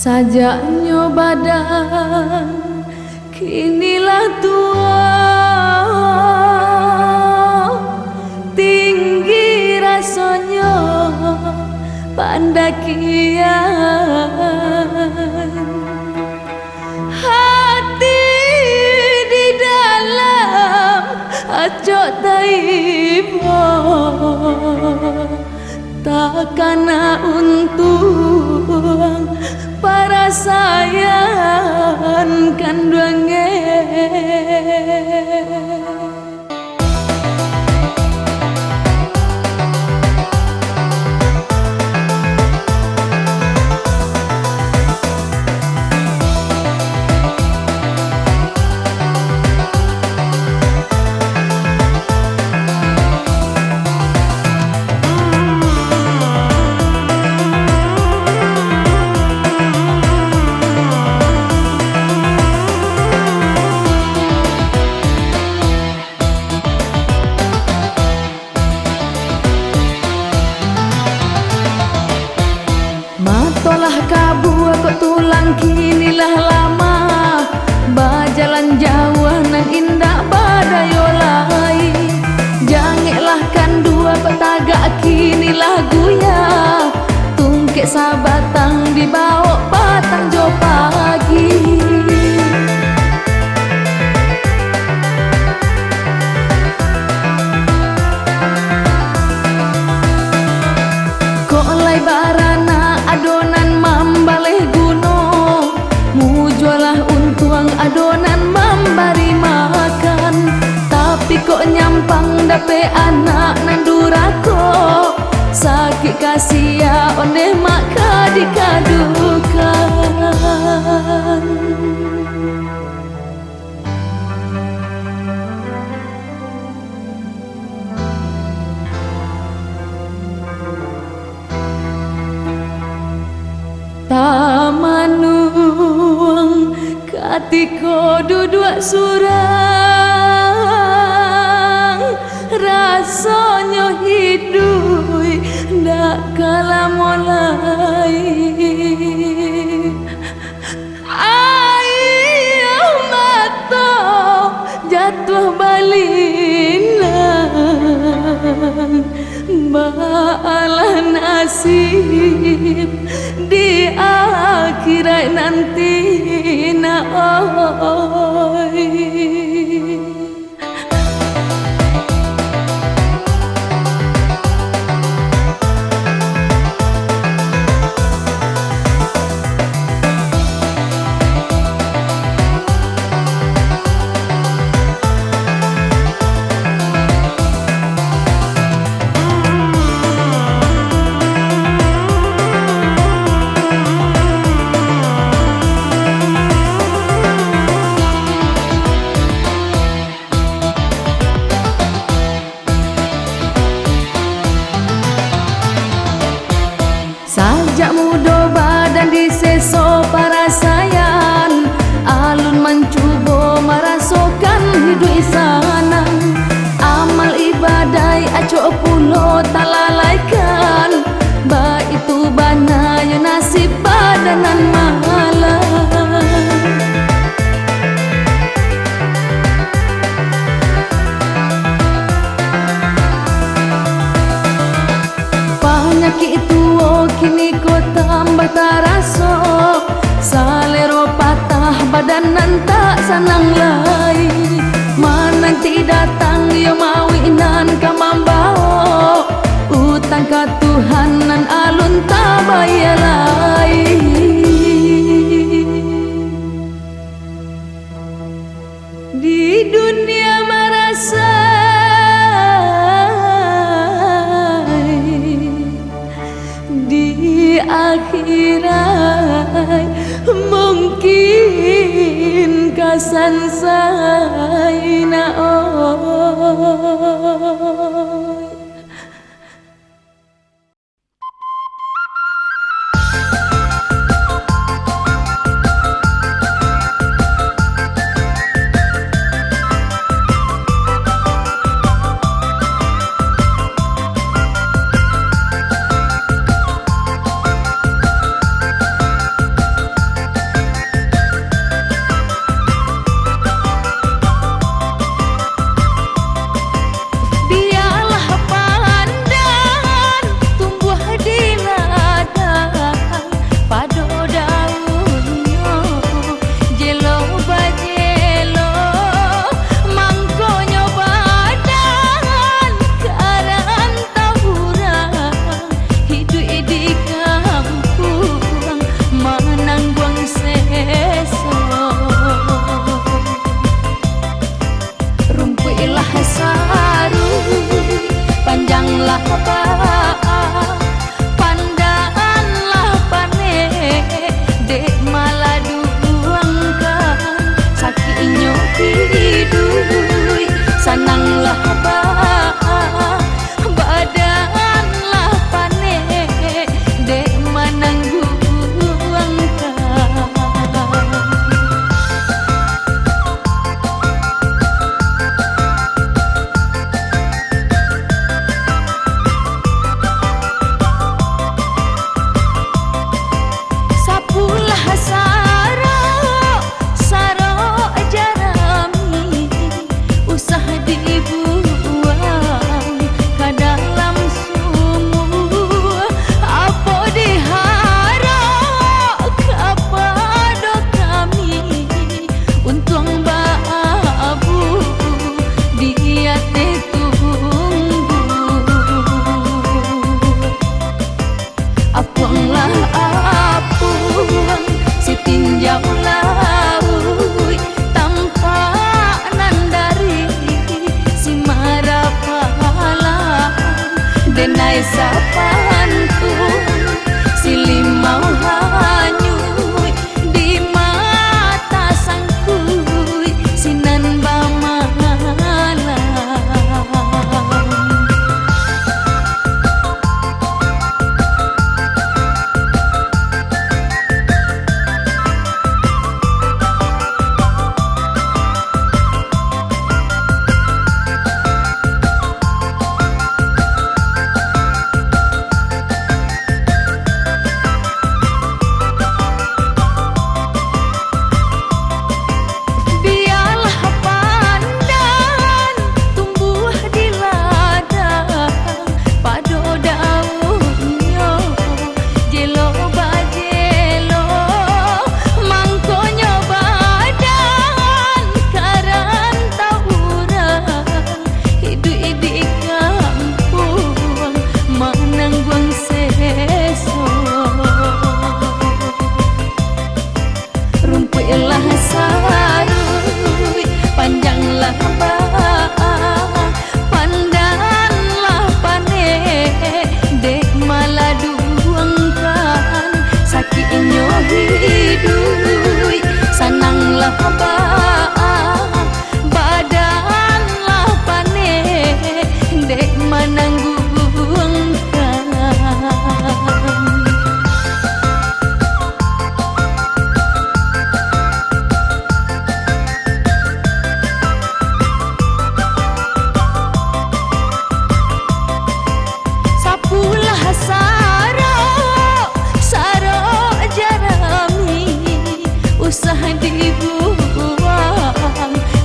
Sajaknya badan kinilah tua, tinggi rasanya pandakian. Hati di dalam acok taibo, takkan untung para sayang kandungan. Matolah kabu aku tulang kinilah lama, bajalan jauh nan indah badayolai. Jangeklah kan dua petagak kinilah guya, tungkek sabatang dibawa patang jo pagi. Kok lai barana adonan mambaleh gunung, mujualah untuang adonan memberi makan. Tapi kok nyampang dape anak nandurako, sakit kasia onde maka dikadukan. Tamanung katiko duduk surang, rasanya hidup ndak kalah mulai. Ayo mata jatuh balinan, balah nasib di akhirat nanti na oi. Sajak muda badan diseso para sayan, alun mencuba merasakan hidup insanan. Amal ibadah acok pulo tak lalaikan, baik itu bana ya nasib badanan malam. Penyakit itu kini kau tambah taraso, salero patah badanan tak sanang lai. Menanti datang yo mawinan kamambao, utang ka Tuhan nan alun tak bayar lai. Di dunia merasa di akhirat mungkin kasan saina oi. Diklah sarui panjanglah pandanganlah pane dek malah duangkan sakitnya hidui sananglah badanlah pane dek manangguangkan. Usah dibuang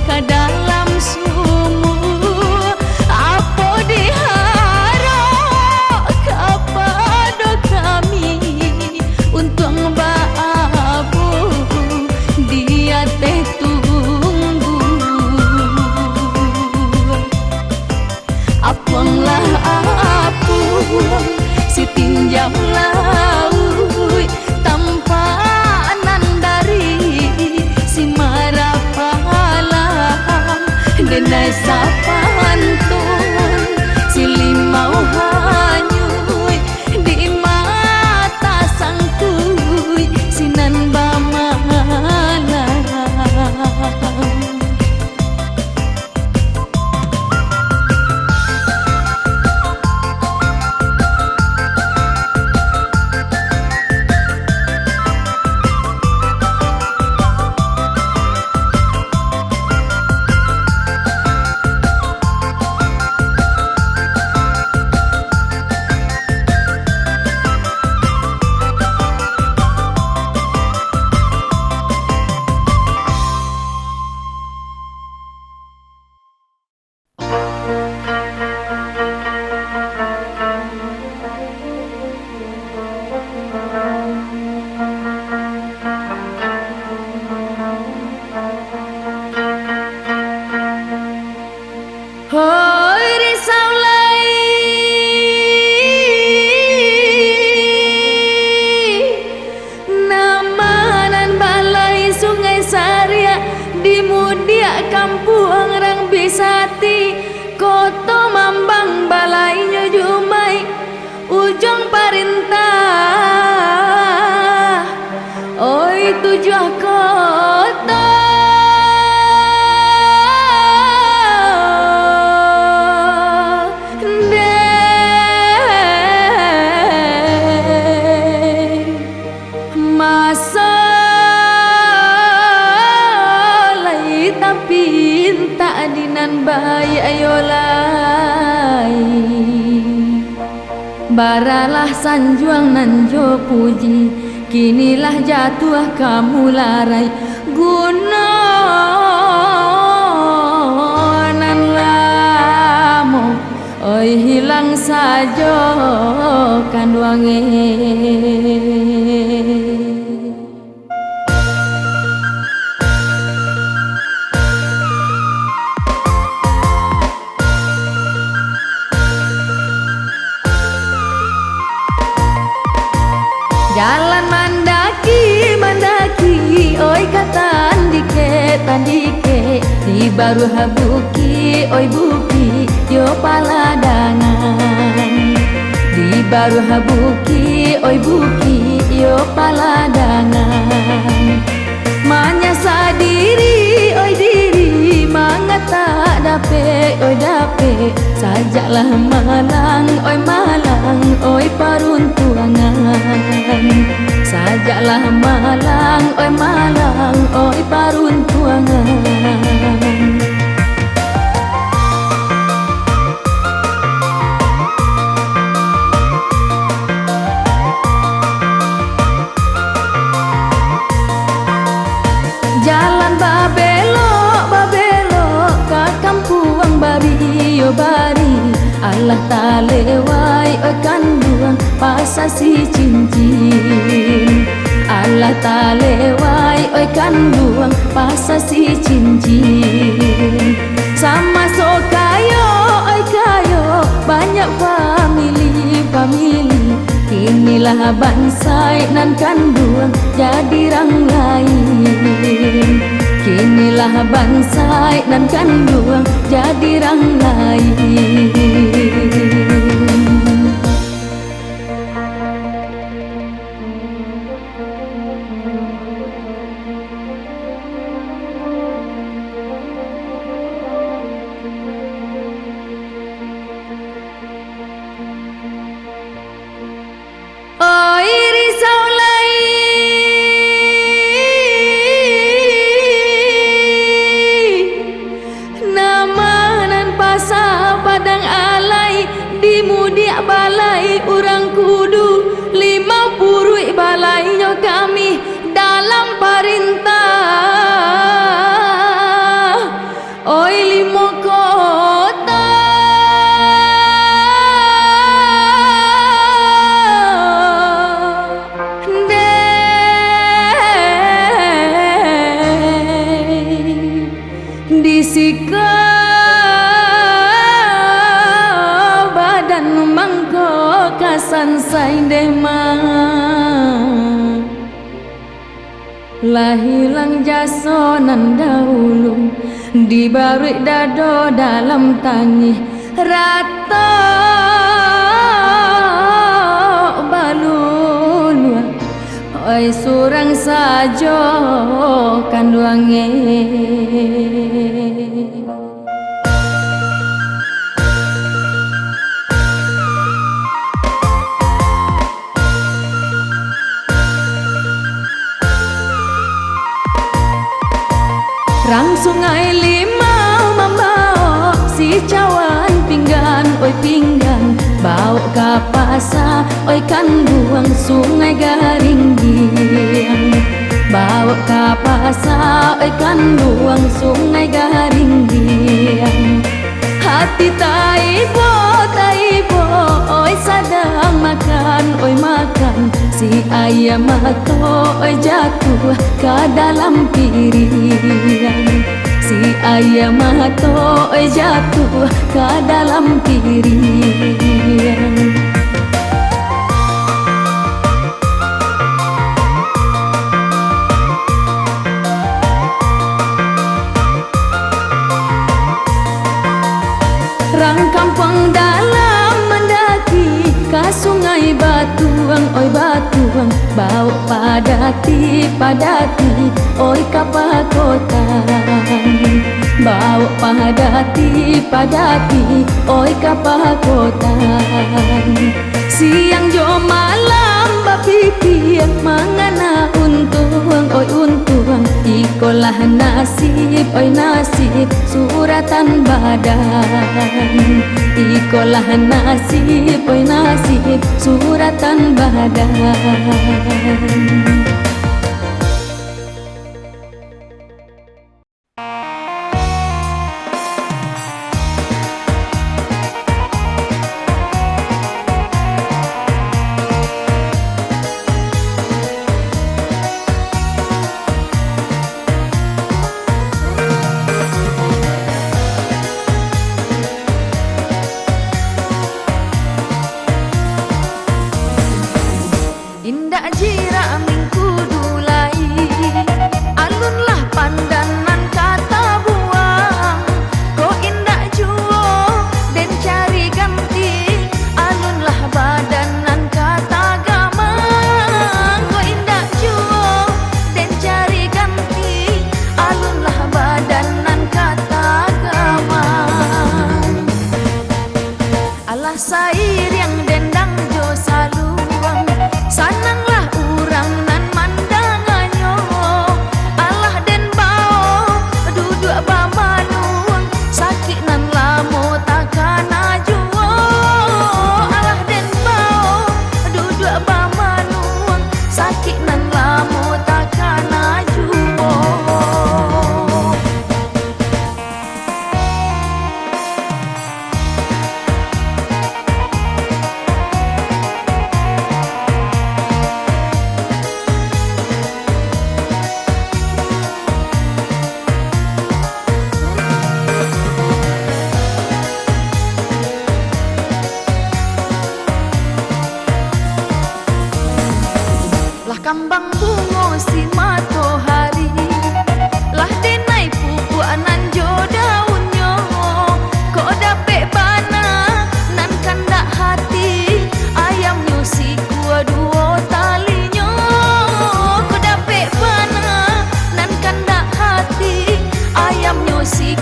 ke dalam sumur, apa diharap kepada kami untuk baabu dia teh tunggu. Apuanglah apuang si tinjam laut tanpa denai sapantun silih mau hanyui di mata sangkui sinan bamalam. Hoi risau lai namanan balai sungai Saria di mudia kampung Rang Bisati koto mambang balainya Jumai ujung parintah oi tujuh kota pinta dinan bayi ayolai baralah sanjuang nanjo puji kinilah jatuh kamu larai gunonan lamo oi hilang sajo kan wangi. Jalan mandaki, mandaki, oi tandike, di baru habuki, oi buki, yo paladangan. Di baru habuki, oi buki, yo paladangan. Manyasa diri, oi diri, mangata dape, oi dape, sajaklah malang, oi paruntuangan. Sajaklah malang, oi paruntuangan. Jalan babelo, babelo, ke kampung bari, yo bari. Allah tak lewai, oi kanduang pasasi cincin. Allah tak lewai, oi kanduang pasasi cincin. Sama so kayo, oi kayo, banyak family, family. Inilah bansai nan kanduang jadi rang lain. Ikolah bansai nan kanduang jadi rang lain. Balai urang kudu 50 balai nyo kami dalam perintah oi 5 kota disika sansai demang lah hilang jasonan dahulu dibarui dado dalam tangih rata balulu oi surang sajo kanduange. Rang sungai limau membao si cawan pinggan oi pinggan bawa ke pasar oi kan buang sungai garing diang bawa ke pasar oi kan buang sungai garing diang hati taibo oi sedang makan oi makan si ayam mato oi jatuh ke dalam piring si ayam mato oi jatuh ke dalam piring. Rang kampung dalam mendaki ke sungai batuang oi batuang bau padati oi kapal kota bau padati oi kapal kota siang jo malam bapikir mangana untung oi untung ikolah nasib oi nasib suratan badan ikolah nasib oi nasib suratan badan. Indah jira mingkudu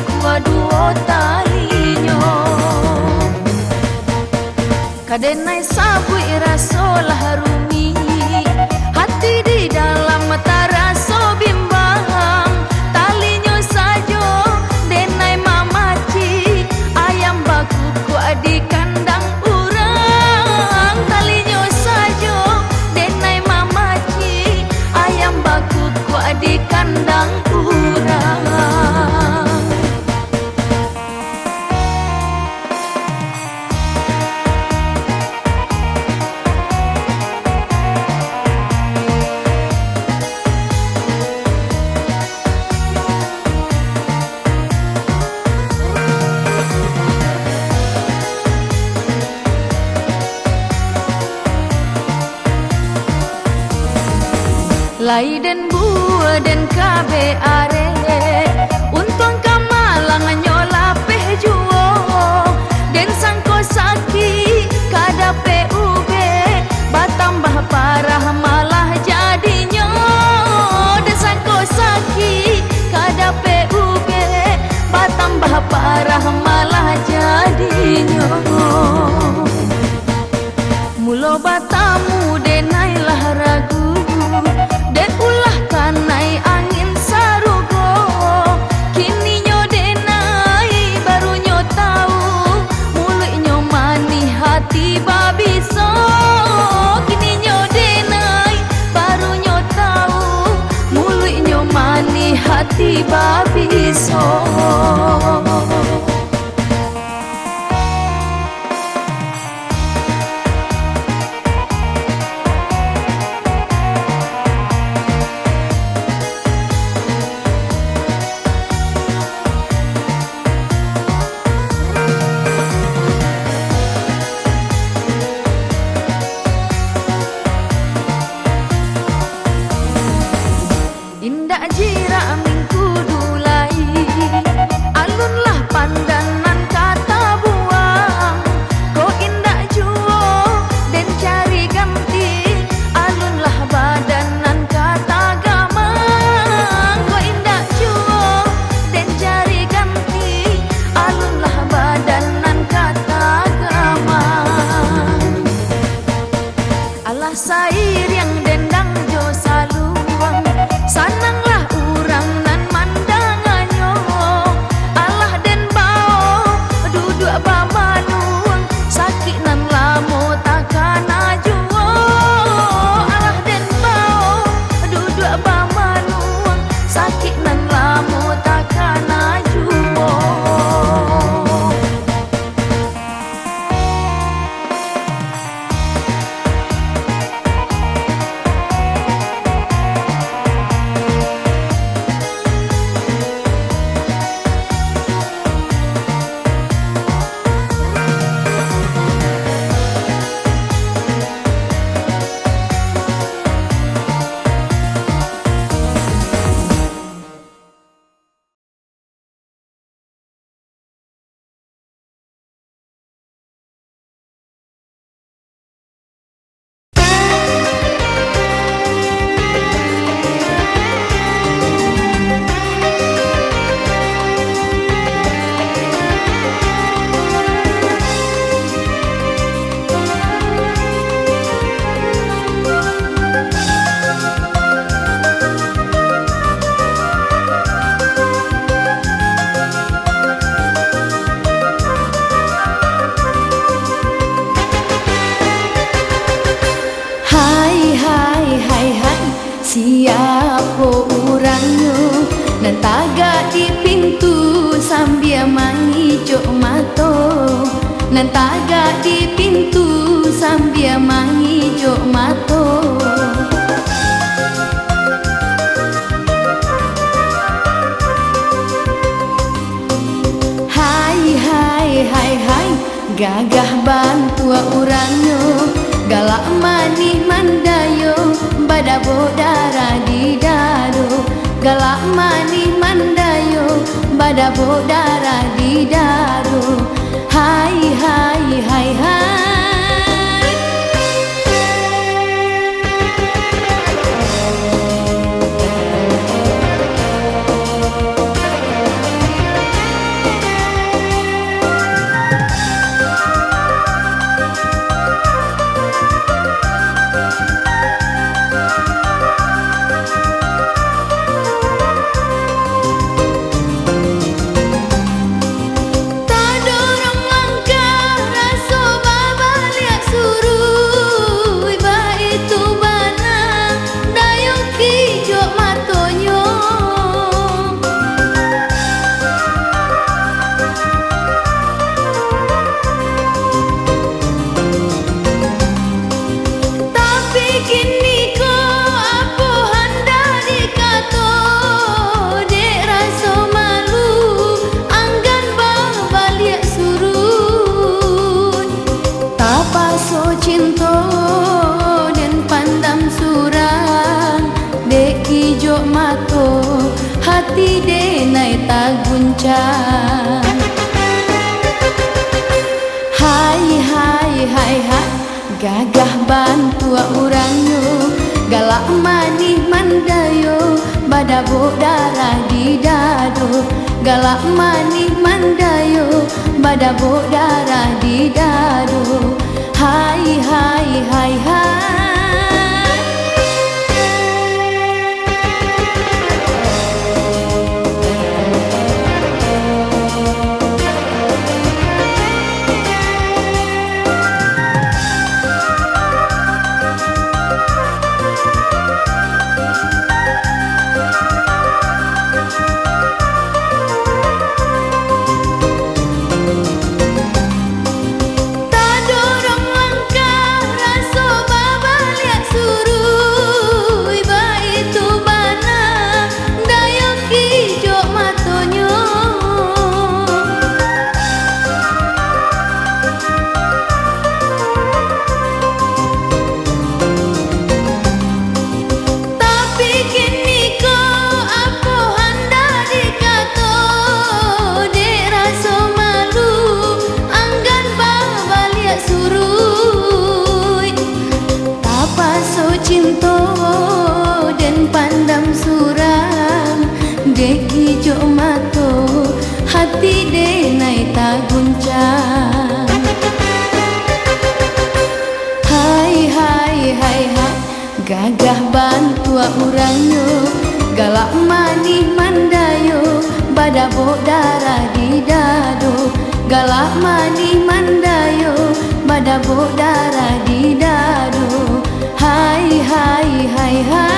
kuaduo talinyo kadenai sabui raso laharumi hati di dalam mata raso bimbang talinyo sajo denai mamaci ayam baku di kandang urang talinyo sajo denai mamaci ayam baku di kandang urang. Lai den bua den kabe are untung kamalang nyola peh juo den sangko saki kada PUB batambah parah malah jadinya den sangko saki kada PUB batambah parah malah jadinya mulo batamu denai lah ragu ulah kanai angin sarugo kini nyo denai baru nyo tahu mulut nyo mani hati babiso kini nyo denai baru nyo tahu mulut nyo mani hati babiso. Indak jira minggu dulai alunlah pandangan kata buang ko indak juo den cari ganti alunlah badanan kata gamang ko indak juo den cari ganti alunlah badanan kata gamang alah sair yang dendang jo saluang sananglah urang nan mandanganyo alah den bao duduk bamanuang sakit nan lamo takana juo alah den bao duduk bamanuang sakit nan lamo takana juo. Siapa orangnya nan tagak di pintu sambil mai jok mato nan tagak di pintu sambil mai jok mato hai gagah bantu orangnya galak manih mandayo badabo darah di dado galak manih mandayo badabo darah di dado hai hati denai tak guncang. Hai hai hai hai gagah bantu urangnya galak manih mandayo badabo darah di dado galak manih mandayo badabo darah di dado. Hai hai hai hai hijau mato hati denai tak guncang. Hai hai hai hai gagah bantu urangnya galak manih mandayo badabo darah di dado galak manih mandayo badabo darah di dado. Hai hai hai hai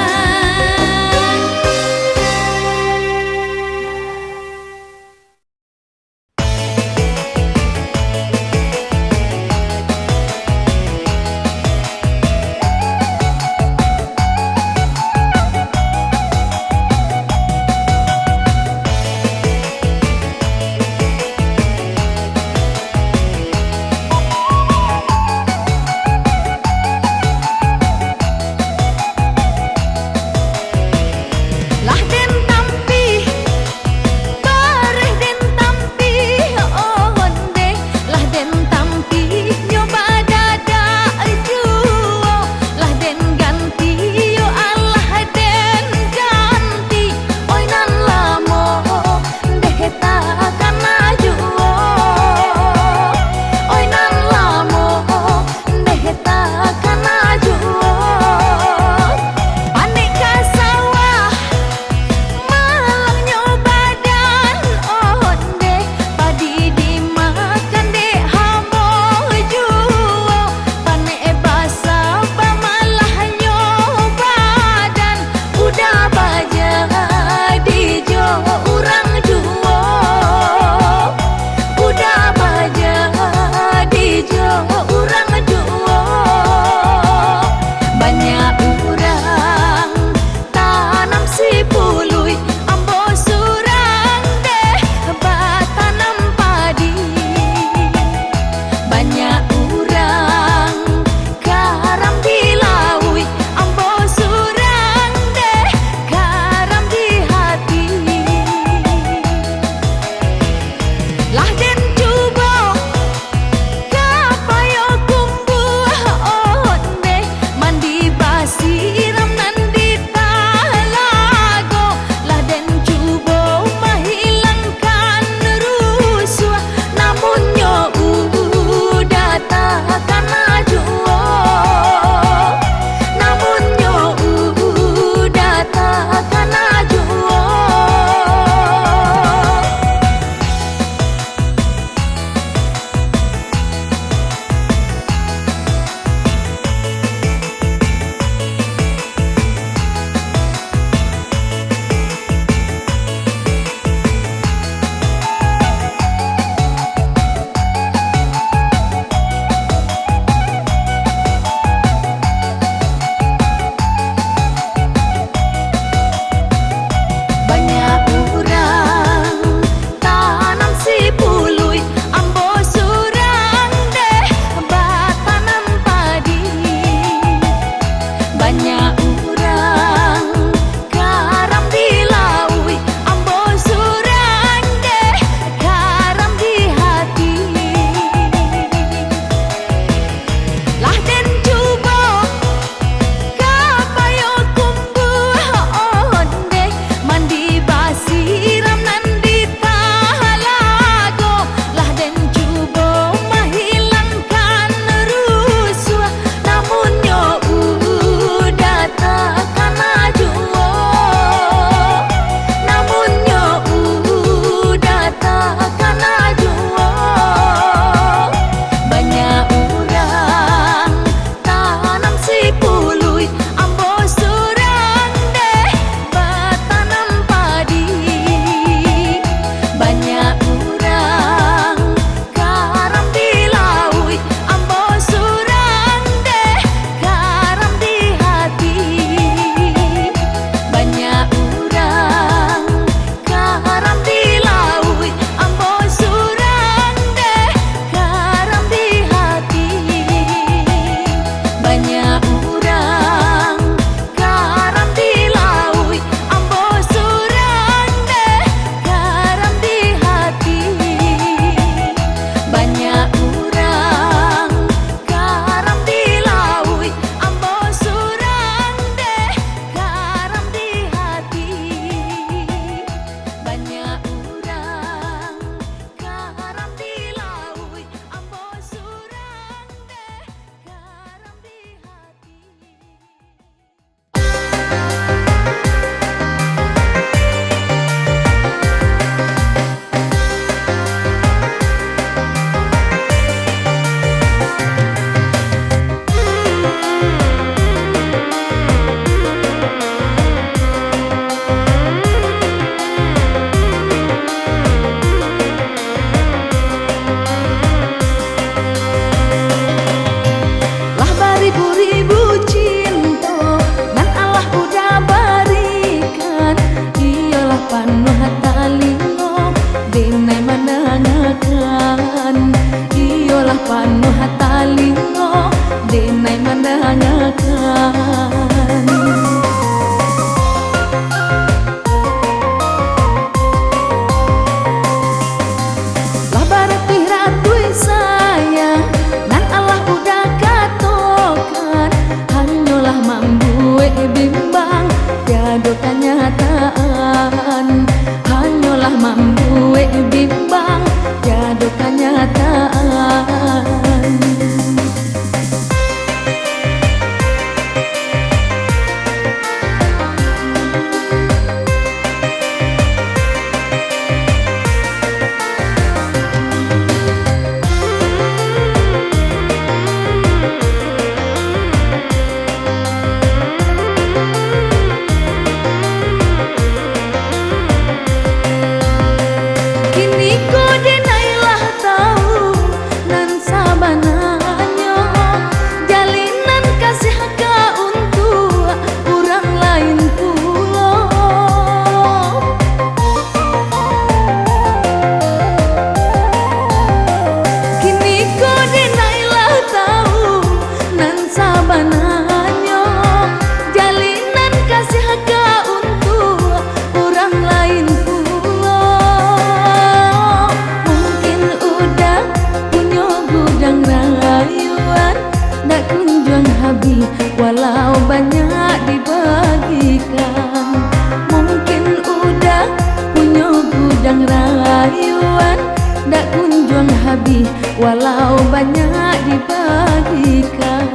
punya gudang rayuan, dak kunjung habis walau banyak dibagikan.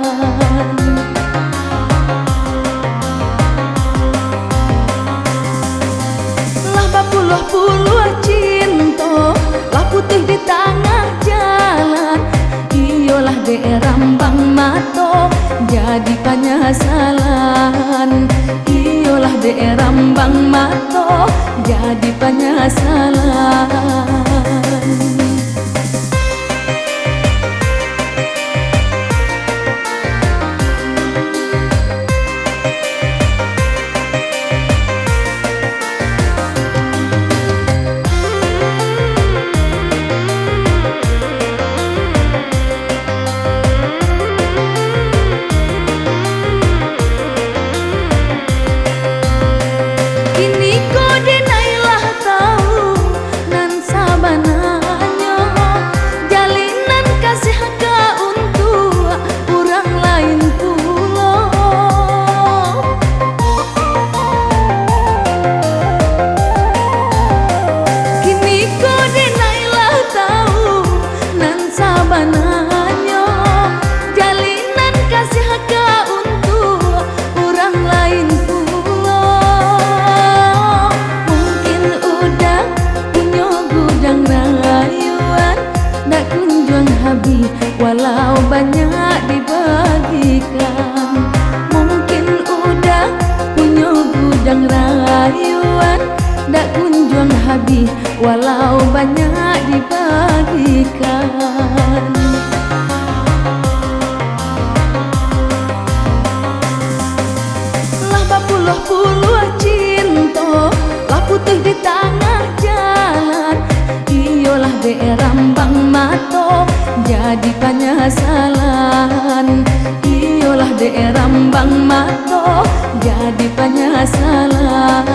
Lah berpuluh-puluh cinta, lah putih di tengah jalan, iyalah derambang mato jadi penyesalan. Iyalah derambang mato jadi penyesalan. Walau banyak dibagikan, mungkin udah punya gudang rayuan, dak kunjung habis walau banyak dibagikan. Lah berpuluh-puluh cinta, lah putih di tengah jalan, iyalah derambang mato jadi penyesalan. Iyalah derambang mato jadi penyesalan.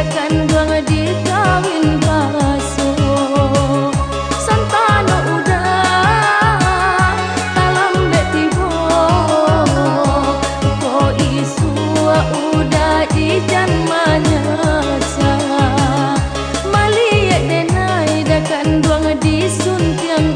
dakan duang dikawin paso santano udah talam betibo ko isu udah ijan manyasa maliek denai dakan duang disuntiang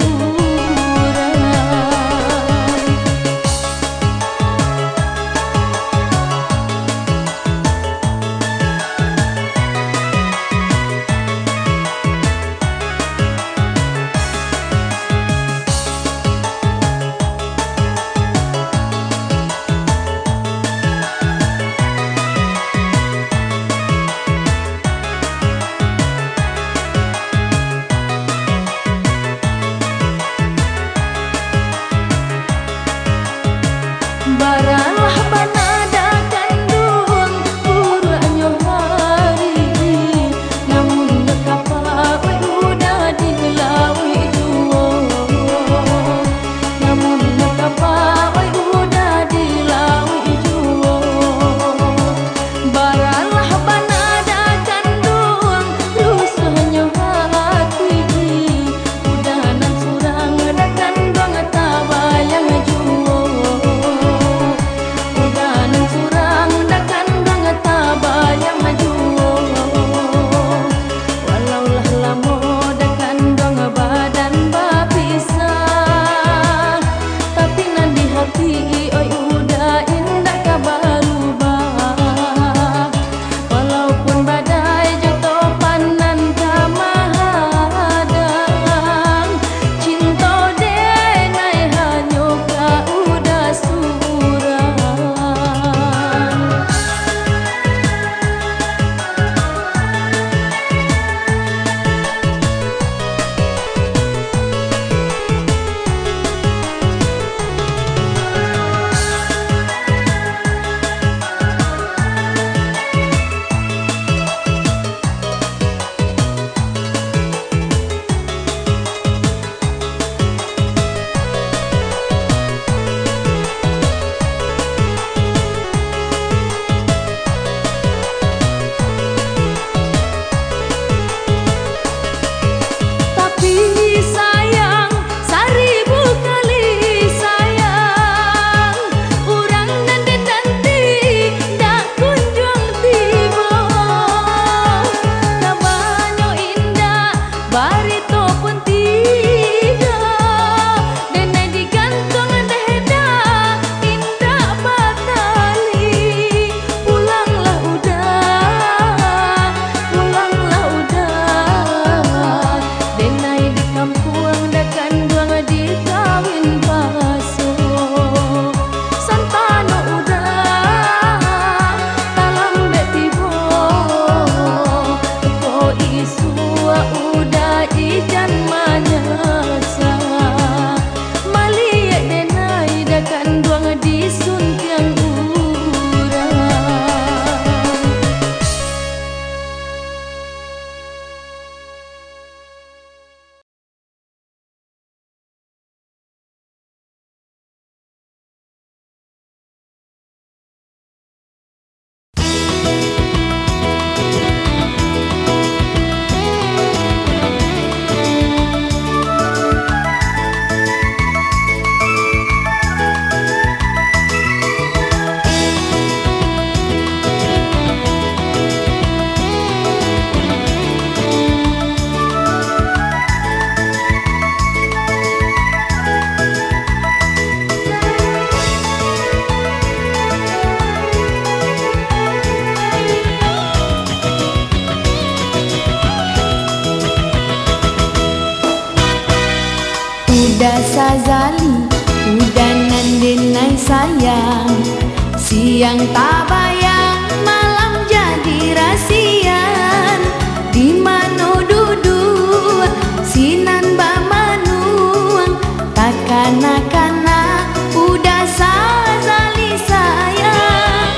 baralah banada kandung urangnya hari namun nekapa udah dilawi duo namun nekapa udah dilawi duo baralah banada kandung rusahnya hati udah nan surang dakan banget tabayang juo Udah sazali, udah nandenai sayang, siang tak bayang, malam jadi rasian. Di mano duduk, sinan bamanuang, takana-kana, udah sazali sayang.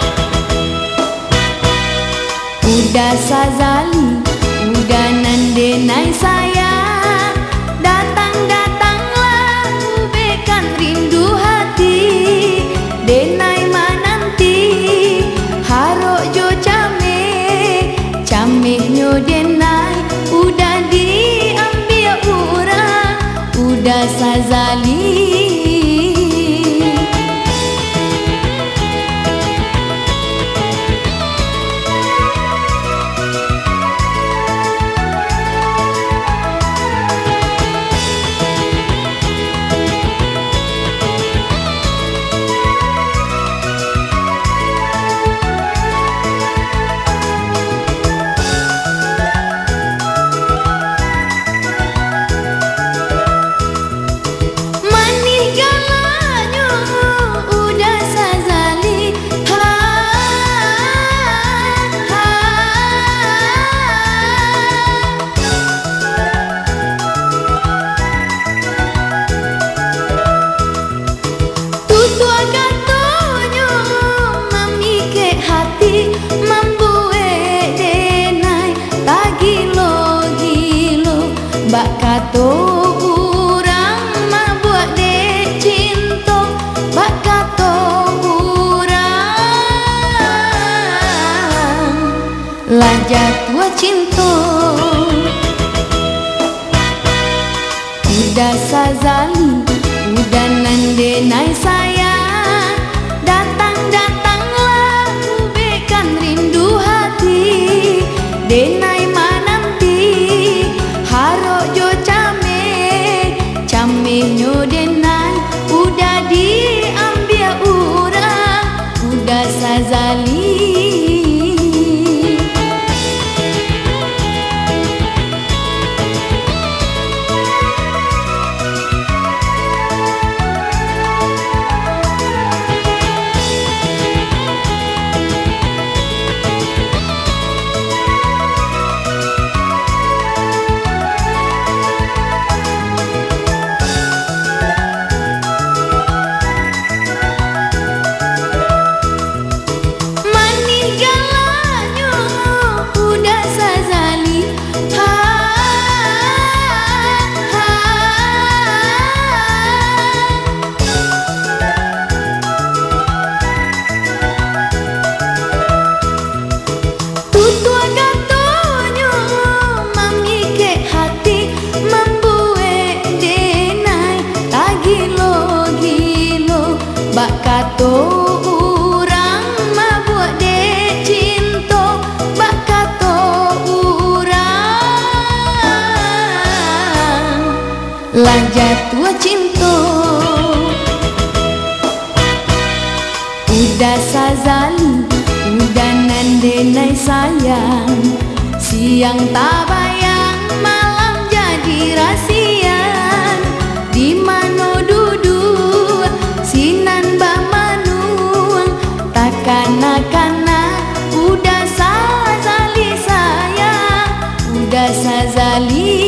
Udah sazali, udah nandenai sayang. Denai mananti haro jo chame sazali. Bak kato urang ma buat dek cinta, bak kato urang lah jatuh cinta. Udah sazali, udah nandenai sayang, datang-datanglah ubekan rindu hati, denai nyo denai udah diambil urang, udah sazali. Bak kato urang ma buat dek cinta, bak kato urang lah jatuh cinta. Udah sazali, udah nandenai sayang, siang tak bayang, malam jadi rasian. Di mano duduk sinan bah manuang, takana-kana udah sazali sayang, udah sazali.